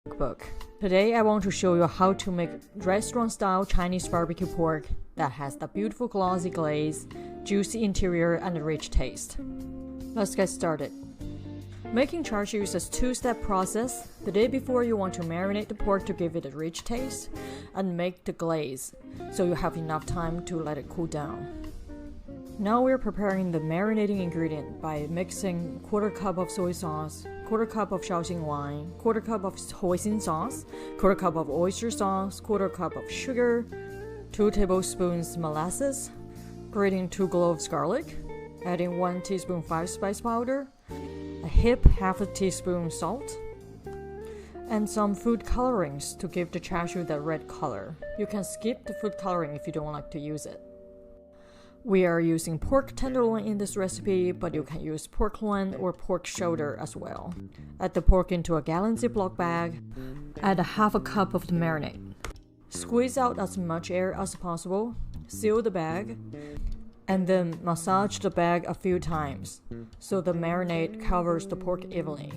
cookbook. Today I want to show you how to make restaurant-style Chinese barbecue pork that has the beautiful glossy glaze, juicy interior, and a rich taste. Let's get started. Making char siu is a two-step process. The day before you want to marinate the pork to give it a rich taste and make the glaze, so you have enough time to let it cool down. Now we're preparing the marinating ingredient by mixing 1/4 cup of soy sauce, 1/4 cup of Shaoxing wine, 1/4 cup of hoisin sauce, 1/4 cup of oyster sauce, 1/4 cup of sugar, 2 tablespoons molasses, grating 2 cloves garlic, adding 1 teaspoon 5 spice powder, a half a teaspoon salt, and some food colorings to give the char siu that red color. You can skip the food coloring if you don't like to use it. We are using pork tenderloin in this recipe, but you can use pork loin or pork shoulder as well. Add the pork into a gallon Ziploc bag. Add a half a cup of the marinade. Squeeze out as much air as possible. Seal the bag. And then massage the bag a few times so the marinade covers the pork evenly.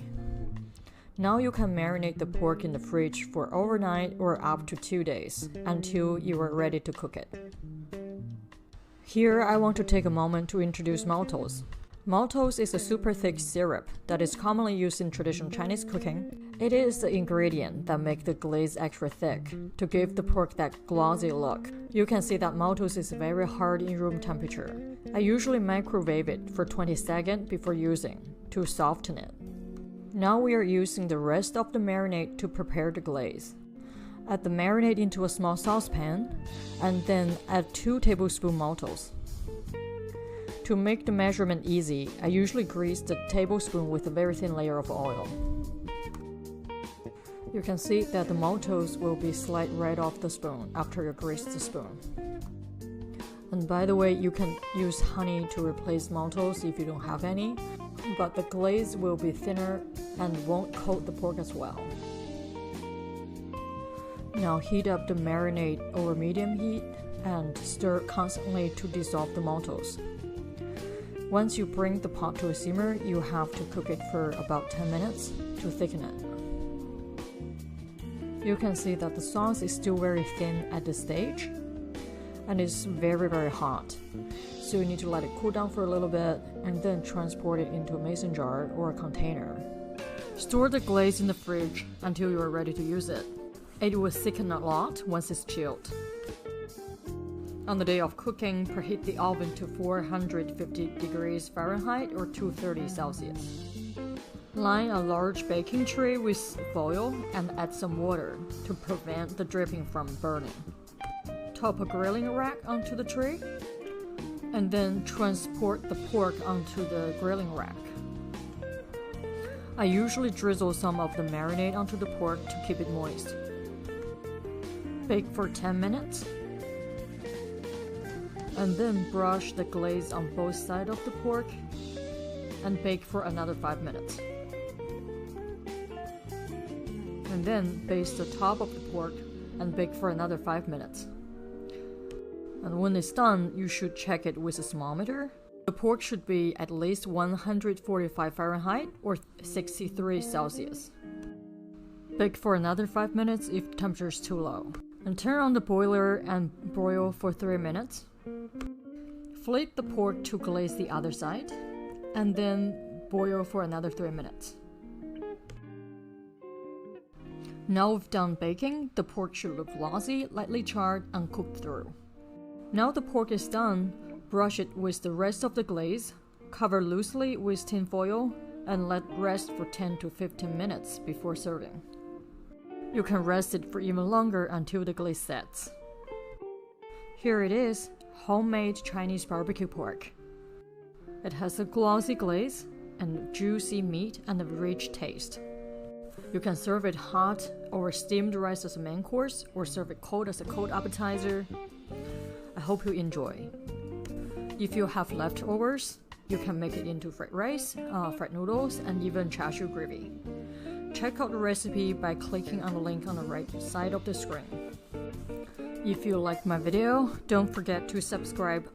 Now you can marinate the pork in the fridge for overnight or up to 2 days until you are ready to cook it. Here I want to take a moment to introduce maltose. Maltose is a super thick syrup that is commonly used in traditional Chinese cooking. It is the ingredient that makes the glaze extra thick to give the pork that glossy look. You can see that maltose is very hard in room temperature. I usually microwave it for 20 seconds before using to soften it. Now we are using the rest of the marinade to prepare the glaze. Add the marinade into a small saucepan and then add 2 tablespoons maltose. To make the measurement easy, I usually grease the tablespoon with a very thin layer of oil. You can see that the maltose will be slide right off the spoon after you grease the spoon. And by the way, you can use honey to replace maltose if you don't have any, but the glaze will be thinner and won't coat the pork as well. Now heat up the marinade over medium heat and stir constantly to dissolve the maltose. Once you bring the pot to a simmer, you have to cook it for about 10 minutes to thicken it. You can see that the sauce is still very thin at this stage and it's very hot. So you need to let it cool down for a little bit and then transport it into a mason jar or a container. Store the glaze in the fridge until you are ready to use it. It will thicken a lot once it's chilled. On the day of cooking, preheat the oven to 450 degrees Fahrenheit or 230 Celsius. Line a large baking tray with foil and add some water to prevent the dripping from burning. Top a grilling rack onto the tray and then transport the pork onto the grilling rack. I usually drizzle some of the marinade onto the pork to keep it moist. Bake for 10 minutes. And then brush the glaze on both sides of the pork and bake for another 5 minutes. And then baste the top of the pork and bake for another 5 minutes. And when it's done, you should check it with a thermometer. The pork should be at least 145 Fahrenheit or 63 Celsius. Bake for another 5 minutes if temperature is too low. And turn on the boiler and broil for 3 minutes. Flip the pork to glaze the other side, and then boil for another 3 minutes. Now we've done baking, the pork should look glossy, lightly charred, and cooked through. Now the pork is done, brush it with the rest of the glaze, cover loosely with tin foil, and let rest for 10 to 15 minutes before serving. You can rest it for even longer until the glaze sets. Here it is, homemade Chinese barbecue pork. It has a glossy glaze and juicy meat and a rich taste. You can serve it hot over steamed rice as a main course or serve it cold as a cold appetizer. I hope you enjoy. If you have leftovers, you can make it into fried rice, fried noodles, and even char siu gravy. Check out the recipe by clicking on the link on the right side of the screen. If you liked my video, don't forget to subscribe.